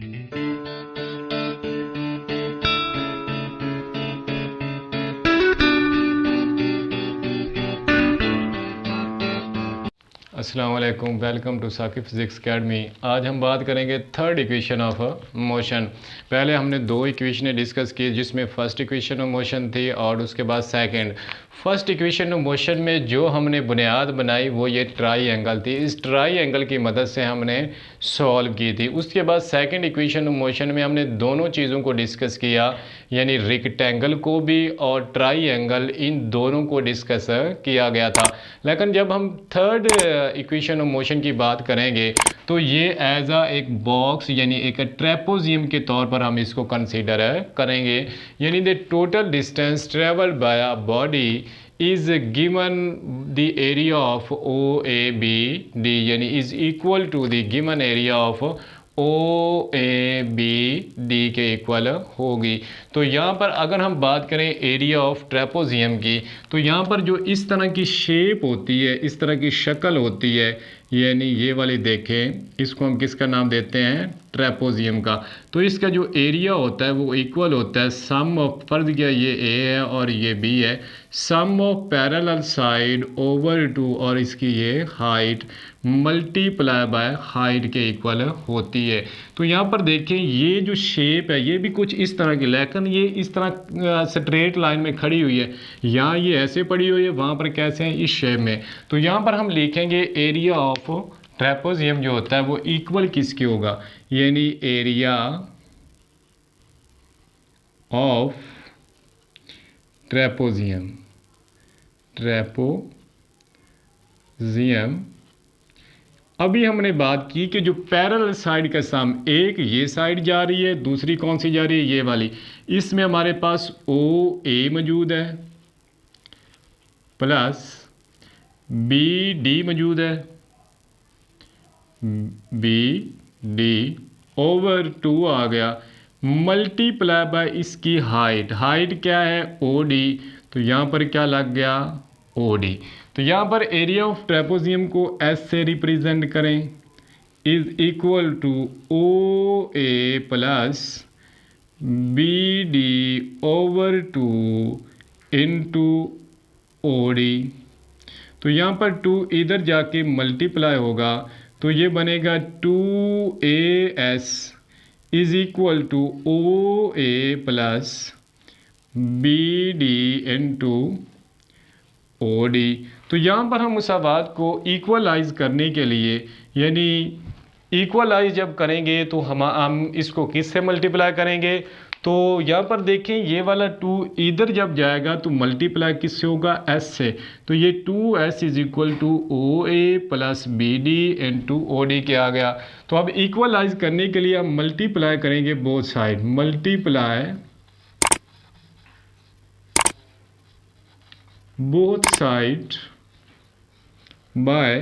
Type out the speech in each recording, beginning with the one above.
अस्सलाम वालेकुम, welcome to Saqib physics academy. आज हम बात करेंगे थर्ड इक्वेशन ऑफ मोशन। पहले हमने दो इक्वेशनें डिस्कस की जिसमें फर्स्ट इक्वेशन ऑफ मोशन थी और उसके बाद second. First equation of motion में जो हमने बुनियाद बनाई वो ये ट्राई एंगल थी। इस ट्राई एंगल की मदद से हमने सॉल्व की थी। उसके बाद सेकंड इक्वेशन ऑफ मोशन में हमने दोनों चीज़ों को डिस्कस किया, यानी रेक्टेंगल को भी और ट्राई एंगल, इन दोनों को डिस्कस किया गया था। लेकिन जब हम थर्ड इक्वेशन ऑफ मोशन की बात करेंगे तो ये एज आ एक बॉक्स यानी एक ट्रेपोजियम के तौर पर हम इसको कंसीडर करेंगे। यानी the total distance travelled by a body is given the area of O A B D, यानी is equal to the given area of O A B D के इक्वल होगी। तो यहाँ पर अगर हम बात करें एरिया ऑफ ट्रेपोजियम की, तो यहाँ पर जो इस तरह की शेप होती है, इस तरह की शक्ल होती है, यानी ये वाली देखें, इसको हम किसका नाम देते हैं, ट्रेपोजियम का। तो इसका जो एरिया होता है वो इक्वल होता है सम ऑफ, फर्ज किया ये ए है और ये बी है, sum of parallel side over two, और इसकी ये हाइट मल्टीप्लाई बाय हाइट के इक्वल होती है। तो यहाँ पर देखें ये जो शेप है ये भी कुछ इस तरह की, लेकिन ये इस तरह स्ट्रेट लाइन में खड़ी हुई है, यहाँ ये ऐसे पड़ी हुई है, वहाँ पर कैसे है, इस शेप में। तो यहाँ पर हम लिखेंगे एरिया ऑफ ट्रेपोजियम जो होता है वो इक्वल किसके होगा, यानी एरिया ऑफ ट्रेपोजियम अभी हमने बात की कि जो पैरेलल साइड का सम, एक ये साइड जा रही है, दूसरी कौन सी जा रही है, ये वाली। इसमें हमारे पास ओ ए मौजूद है प्लस बी डी मौजूद है, बी डी ओवर 2 आ गया, मल्टीप्लाई बाय इसकी हाइट, हाइट क्या है ओ डी, तो यहाँ पर क्या लग गया ओ डी। तो यहाँ पर एरिया ऑफ ट्रेपोजियम को एस से रिप्रेजेंट करें, is equal to O A plus B D over 2 into O D. तो यहाँ पर 2 इधर जाके मल्टीप्लाई होगा, तो ये बनेगा 2as is equal to O A plus B D into O D. तो यहाँ पर हम मुसावात को इक्वलाइज करने के लिए, यानी इक्वलाइज जब करेंगे तो हम इसको किस से मल्टीप्लाई करेंगे, तो यहाँ पर देखें ये वाला 2 इधर जब जाएगा तो मल्टीप्लाई किससे होगा, s से। तो ये 2s is equal to O A plus B D into O D के आ गया। तो अब इक्वलाइज करने के लिए हम मल्टीप्लाई करेंगे both side, multiply both side by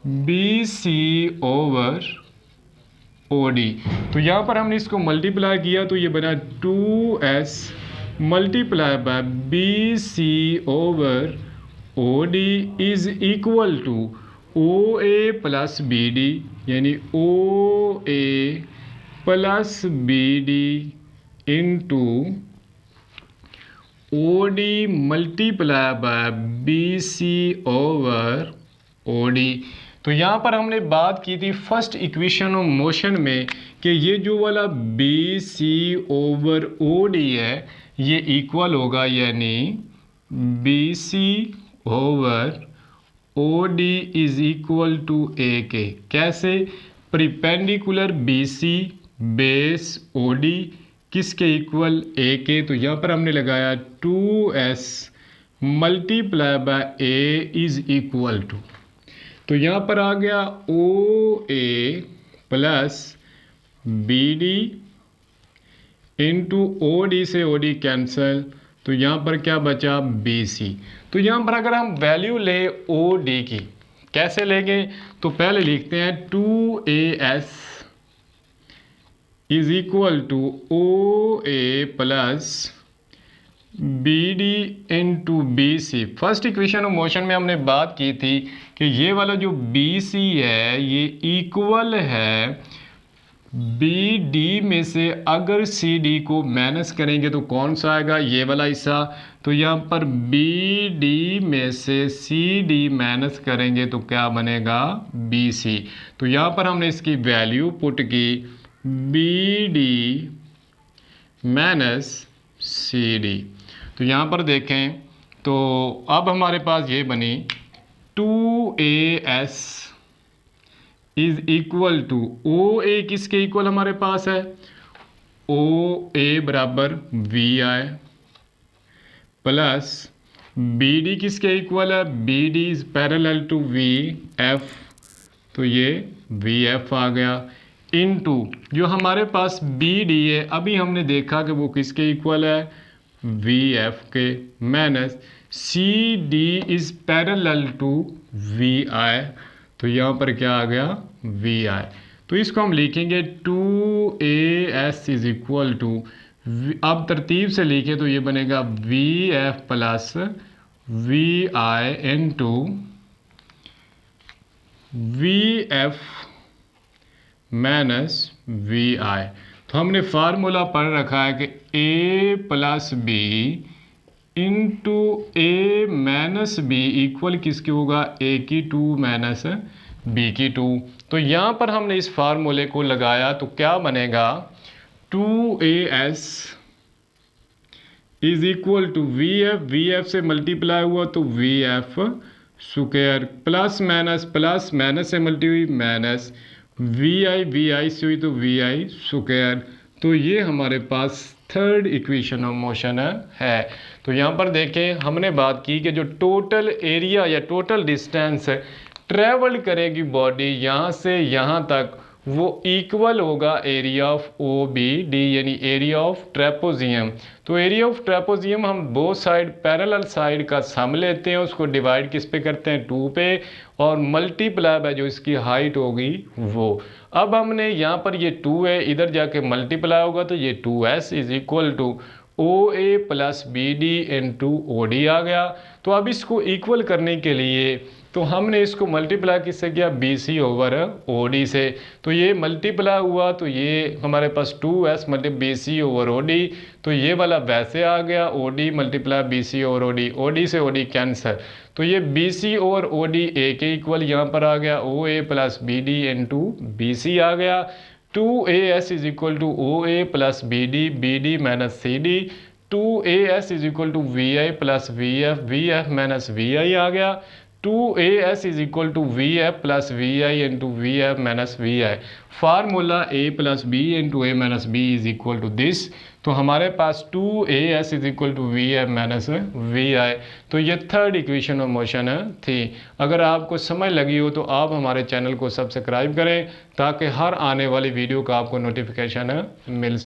B C over O D. तो यहाँ पर हमने इसको मल्टीप्लाई किया तो ये बना 2s multiply by B C over O D is equal to O A plus B D, यानी O A plus B D into O D multiply by B C over O D. तो यहाँ पर हमने बात की थी first equation of motion में कि ये जो वाला B C over O D है ये इक्वल होगा, यानी B C over O D is equal to A के। कैसे, perpendicular B C base O D किसके इक्वल, ए के। तो यहाँ पर हमने लगाया 2s multiply by A is equal to, तो यहाँ पर आ गया O A plus B D into O D से ओ डी कैंसल, तो यहाँ पर क्या बचा बी सी। तो यहाँ पर अगर हम वैल्यू ले ओ डी की, कैसे लेंगे, तो पहले लिखते हैं 2as is equal to O A plus B D into B C. First equation of motion में हमने बात की थी कि ये वाला जो बी सी है ये इक्वल है बी डी में से अगर सी डी को माइनस करेंगे तो कौन सा आएगा, ये वाला हिस्सा। तो यहाँ पर बी डी में से सी डी माइनस करेंगे तो क्या बनेगा, बी सी। तो यहाँ पर हमने इसकी वैल्यू पुट की B D minus C D. तो यहाँ पर देखें तो अब हमारे पास ये बनी 2AS is equal to OA किसके इक्वल हमारे पास है, OA बराबर VI प्लस BD किसके इक्वल है, BD is parallel to VF, तो ये VF आ गया, इनटू जो हमारे पास BD है अभी हमने देखा कि वो किसके इक्वल है, VF के, minus CD is parallel to VI, तो यहाँ पर क्या आ गया, VI। तो इसको हम लिखेंगे 2AS इज इक्वल टू, अब तरतीब से लिखे तो ये बनेगा VF plus VI into VF minus VI। तो हमने फार्मूला पढ़ रखा है कि A plus B into A minus B equal किसकी होगा, A की 2 माइनस B की 2। तो यहाँ पर हमने इस फार्मूले को लगाया तो क्या बनेगा, 2AS is equal to VF से मल्टीप्लाई हुआ तो VF स्क्वायर प्लस माइनस से मल्टी हुई माइनस VI से हुई तो VI स्क्वायर। तो ये हमारे पास थर्ड इक्वेशन ऑफ मोशन है। तो यहाँ पर देखें हमने बात की कि जो टोटल एरिया या टोटल डिस्टेंस ट्रेवल करेगी बॉडी यहाँ से यहाँ तक वो इक्वल होगा एरिया ऑफ OBD यानी एरिया ऑफ ट्रेपोजियम। तो एरिया ऑफ ट्रेपोजियम हम बोथ साइड पैरेलल साइड का सम लेते हैं, उसको डिवाइड किस पे करते हैं, 2 पे, और मल्टीप्लाई बाय जो इसकी हाइट होगी वो। अब हमने यहाँ पर ये 2 है, इधर जाके मल्टीप्लाई होगा तो ये 2S is equal to OA plus BD into OD आ गया। तो अब इसको इक्वल करने के लिए तो हमने इसको मल्टीप्लाई किससे किया, BC ओवर OD से। तो ये मल्टीप्लाई हुआ तो ये हमारे पास 2S multiply BC over OD, तो ये वाला वैसे आ गया, OD multiply BC over OD से OD कैंसर, तो ये BC ओवर OD A के इक्वल यहाँ पर आ गया, OA plus BD into BC आ गया। 2AS is equal to OA plus BD minus CD, 2AS is equal to VI plus VF minus VI आ गया। 2AS is equal to VF plus VI into VF minus VI। Formula A plus B into A minus B is equal to this. तो हमारे पास 2AS is equal to VF minus VI। तो ये third equation of motion थी। अगर आपको समझ लगी हो तो आप हमारे चैनल को सब्सक्राइब करें ताकि हर आने वाली वीडियो का आपको नोटिफिकेशन मिल